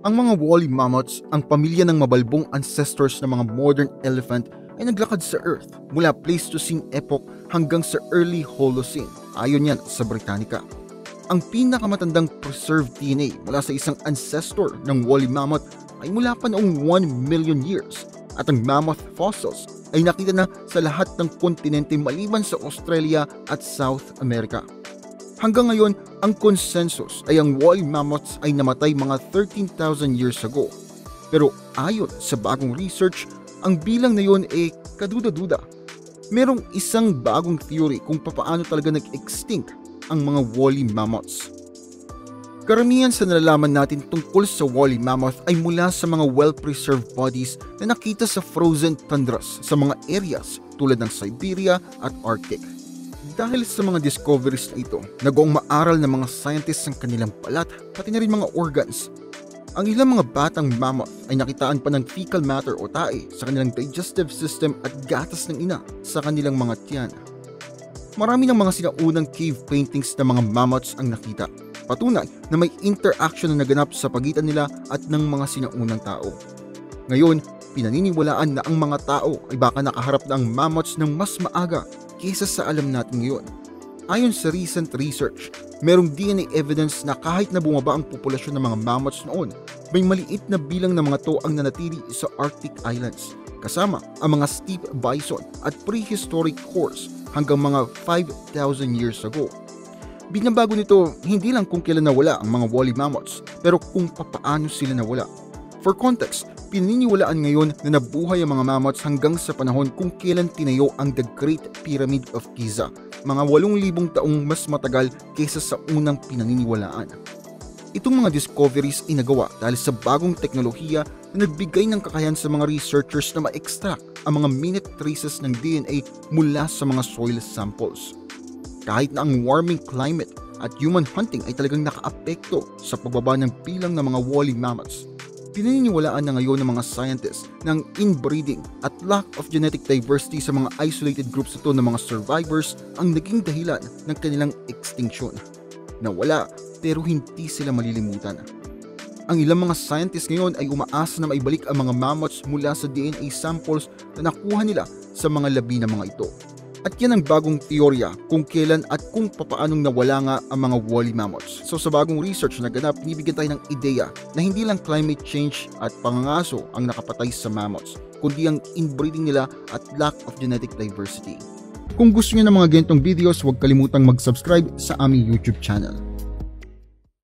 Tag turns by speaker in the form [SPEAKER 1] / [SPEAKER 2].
[SPEAKER 1] Ang mga woolly mammoths, ang pamilya ng mabalbong ancestors ng mga modern elephant, ay naglakad sa Earth mula Pleistocene epoch hanggang sa early Holocene, ayon yan sa Britannica. Ang pinakamatandang preserved DNA mula sa isang ancestor ng woolly mammoth ay mula pa noong 1 million years, at ang mammoth fossils ay nakita na sa lahat ng kontinente maliban sa Australia at South America. Hanggang ngayon, ang consensus ay ang woolly mammoths ay namatay mga 13,000 years ago. Pero ayon sa bagong research, ang bilang na yon ay kaduda-duda. Merong isang bagong theory kung papaano talaga nag-extinct ang mga woolly mammoths. Karamihan sa nalalaman natin tungkol sa woolly mammoth ay mula sa mga well-preserved bodies na nakita sa frozen tundras sa mga areas tulad ng Siberia at Arctic. Dahil sa mga discoveries na ito, nagawang maaral ng mga scientists ang kanilang balat pati na rin mga organs. Ang ilang mga batang mammoth ay nakitaan pa ng fecal matter o tae sa kanilang digestive system at gatas ng ina sa kanilang mga tiyan. Marami ng mga sinaunang cave paintings ng mga mammoths ang nakita, patunay na may interaction na naganap sa pagitan nila at ng mga sinaunang tao. Ngayon, pinaniniwalaan na ang mga tao ay baka nakaharap na ang mammoths ng mas maaga kaysa sa alam natin ngayon. Ayon sa recent research, merong DNA evidence na kahit na bumaba ang populasyon ng mga mammoths noon, may maliit na bilang ng mga to ang nanatili sa Arctic Islands, kasama ang mga steppe bison at prehistoric horse hanggang mga 5,000 years ago. Binabago nito hindi lang kung kailan nawala ang mga woolly mammoths, pero kung papaano sila nawala. For context, pininiwalaan ngayon na nabuhay ang mga mammoths hanggang sa panahon kung kailan tinayo ang The Great Pyramid of Giza, mga 8,000 taong mas matagal kaysa sa unang pinaniniwalaan. Itong mga discoveries ay nagawa dahil sa bagong teknolohiya na nagbigay ng kakayahan sa mga researchers na ma-extract ang mga minute traces ng DNA mula sa mga soil samples. Kahit na ang warming climate at human hunting ay talagang nakaapekto sa pagbaba ng bilang ng mga woolly mammoths, pinaniniwalaan na ngayon ng mga scientists ng inbreeding at lack of genetic diversity sa mga isolated groups ito ng mga survivors ang naging dahilan ng kanilang extinction. Nawala pero hindi sila malilimutan. Ang ilang mga scientists ngayon ay umaasa na maibalik ang mga mammoths mula sa DNA samples na nakuha nila sa mga labi ng mga ito. At yan ang bagong teorya kung kailan at kung papaanong nawala nga ang mga woolly mammoths. So sa bagong research na ganap, binibigyan tayo ng ideya na hindi lang climate change at pangangaso ang nakapatay sa mammoths, kundi ang inbreeding nila at lack of genetic diversity. Kung gusto niyo ng mga ganitong videos, huwag kalimutang mag-subscribe sa aming YouTube channel.